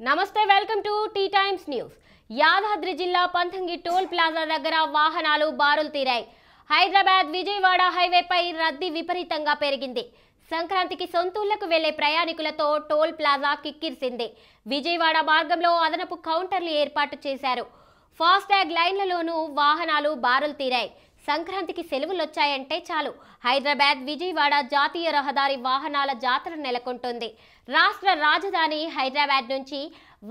నమస్తే welcome to T Times News. Yadadri జిల్లా Panthangi toll plaza దగ్గర వాహనాలు బారులు తీరాయి. హైదరాబాద్ విజయవాడ హైవేపై రద్దీ విపరీతంగా పెరిగింది. సంక్రాంతికి సొంతూళ్లకు వెళ్లే ప్రయాణికులతో టోల్ ప్లాజా కిక్కిరిసింది. విజయవాడ మార్గంలో అదనపు కౌంటర్లు ఏర్పాటు చేశారు. ఫాస్టాగ్ లైన్లలోనూ వాహనాలు బారులు తీరాయి. సంక్రాంతికి సెలవులొచ్చాయంటే చాలు హైదరాబాద్ విజయవాడ జాతీయ రహదారి వాహనాల జాతర నెలకొంటుంది. రాష్ట్ర రాజధాని హైదరాబాద్ నుంచి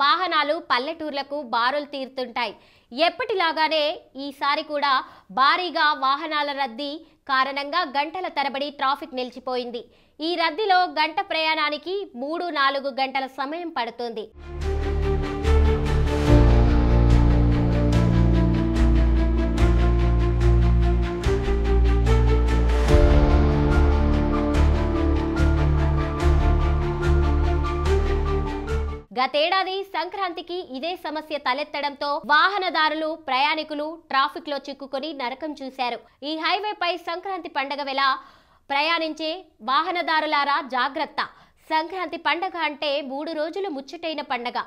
వాహనాలు పల్లెటూర్లకు బారులు తీరుతుంటాయి. ఎప్పటిలాగానే ఈసారి కూడా భారీగా వాహనాల రద్దీ కారణంగా గంటల తరబడి ట్రాఫిక్ నిలిచిపోయింది. ఈ రద్దీలో గంట ప్రయాణానికి 3-4 గంటల సమయం పడుతుంది. గతేడాది సంక్రాంతికి ఇదే సమస్య తలెత్తడంతో వాహనదారులు ప్రయాణికులు ట్రాఫిక్ లో చిక్కుకొని నరకం చూశారు. ఈ హైవేపై సంక్రాంతి పండగ వేళ ప్రయాణించే వాహనదారులారా జాగ్రత్త. సంక్రాంతి పండగ అంటే 3 రోజులు ముచ్చటైన పండగ.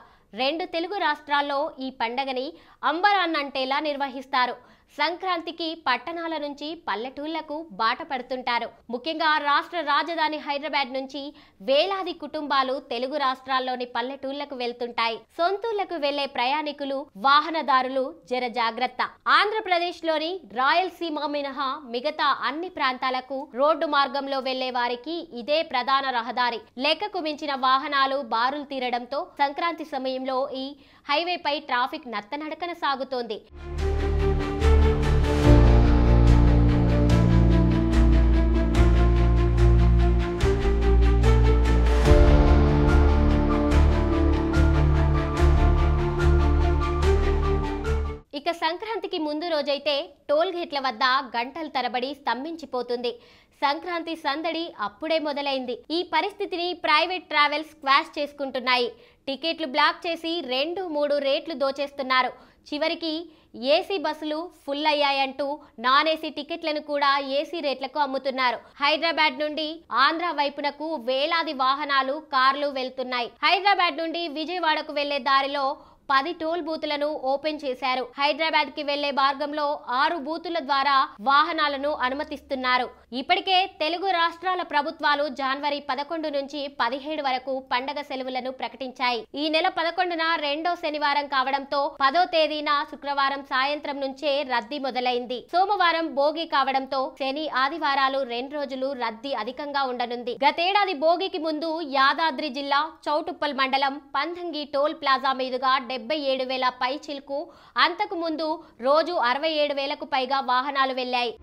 2 తెలుగు రాష్ట్రాల్లో ఈ పండగని అంబరాన్నంటేలా నిర్వహిస్తారు. సంక్రాంతికి పట్టణాల నుంచి పల్లెటూళ్లకు బాట పడుతుంటారు. ముఖ్యంగా రాష్ట్ర రాజధాని హైదరాబాద్ నుంచి వేలాది కుటుంబాలు తెలుగు రాష్ట్రాల్లోని పల్లెటూళ్లకు వెళ్తుంటాయి. సొంతూళ్లకు వెళ్లే ప్రయాణికులు వాహనదారులు జర జాగ్రత్త. ఆంధ్రప్రదేశ్ లోని రాయలసీమ మినహా మిగతా అన్ని ప్రాంతాలకు రోడ్డు మార్గంలో వెళ్లే వారికి ఇదే ప్రధాన రహదారి. లెక్కకు మించిన వాహనాలు బారులు తీరడంతో సంక్రాంతి సమయంలో ఈ హైవేపై ట్రాఫిక్ నత్తనడకన సాగుతోంది. ఇక సంక్రాంతికి ముందు రోజైతే టోల్ గేట్ల వద్ద గంటల తరబడి స్తంభించిపోతుంది. సంక్రాంతి సందడి అప్పుడే మొదలైంది. ఈ పరిస్థితిని ప్రైవేట్ ట్రావెల్స్ క్వాష్ చేసుకుంటున్నాయి. టికెట్లు బ్లాక్ చేసి 2-3 రేట్లు దోచేస్తున్నారు. చివరికి ఏసీ బస్సులు ఫుల్ అయ్యాయంటూ నాన్ ఏసీ టికెట్లను కూడా ఏసీ రేట్లకు అమ్ముతున్నారు. హైదరాబాద్ నుండి ఆంధ్ర వైపునకు వేలాది వాహనాలు కార్లు వెళ్తున్నాయి. హైదరాబాద్ నుండి విజయవాడకు వెళ్లే దారిలో 10 టోల్ బూతులను ఓపెన్ చేశారు. హైదరాబాద్ కి వెళ్లే మార్గంలో 6 బూతుల ద్వారా వాహనాలను అనుమతిస్తున్నారు. ఇప్పటికే తెలుగు రాష్ట్రాల ప్రభుత్వాలు జనవరి 11 నుంచి 17 వరకు పండగ సెలవులను ప్రకటించాయి. ఈ నెల 11న రెండో శనివారం కావడంతో 10వ తేదీన శుక్రవారం సాయంత్రం నుంచే రద్దీ మొదలైంది. సోమవారం భోగి కావడంతో శని ఆదివారాలు 2 రోజులు రద్దీ అధికంగా ఉండనుంది. గతేడాది భోగికి ముందు యాదాద్రి జిల్లా చౌటుప్పల్ మండలం పంతంగి టోల్ ప్లాజా మీదుగా 77,000 పైచిల్కు, అంతకు ముందు రోజు 67,000కు పైగా వాహనాలు వెళ్లాయి.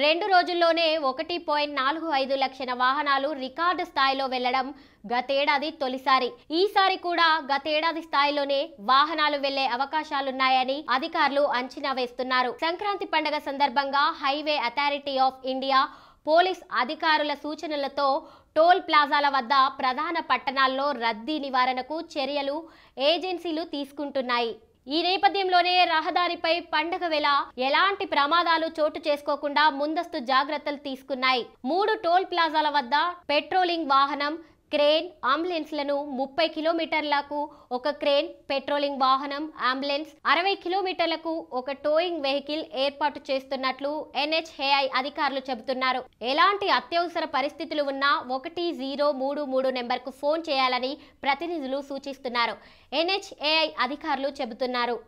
రెండు రోజుల్లోనే 1.45 లక్షల వాహనాలు రికార్డు స్థాయిలో వెళ్లడం గతేడాది తొలిసారి. ఈసారి కూడా గతేడాది స్థాయిలోనే వాహనాలు వెళ్లే అవకాశాలున్నాయని అధికారులు అంచనా వేస్తున్నారు. సంక్రాంతి పండుగ సందర్భంగా highway authority of India police అధికారుల సూచనలతో టోల్ ప్లాజాల వద్ద ప్రధాన పట్టణాల్లో రద్దీ నివారణకు చర్యలు ఏజెన్సీలు తీసుకుంటున్నాయి. ఈ నేపథ్యంలోనే రహదారిపై పండగ వేళ ఎలాంటి ప్రమాదాలు చోటు చేసుకోకుండా ముందస్తు జాగ్రత్తలు తీసుకున్నాయి. 3 టోల్ ప్లాజాల వద్ద పెట్రోలింగ్ వాహనం, క్రేన్, అంబులెన్స్లను 30 కిలోమీటర్లకు ఒక క్రేన్, పెట్రోలింగ్ వాహనం, అంబులెన్స్ 60 కిలోమీటర్లకు ఒక టోయింగ్ వెహికల్ ఏర్పాటు చేస్తున్నట్లు NHAI అధికారులు చెబుతున్నారు. ఎలాంటి అత్యవసర పరిస్థితులు ఉన్నా 1033 నెంబర్కు ఫోన్ చేయాలని ప్రతినిధులు సూచిస్తున్నారు. NHAI అధికారులు చెబుతున్నారు.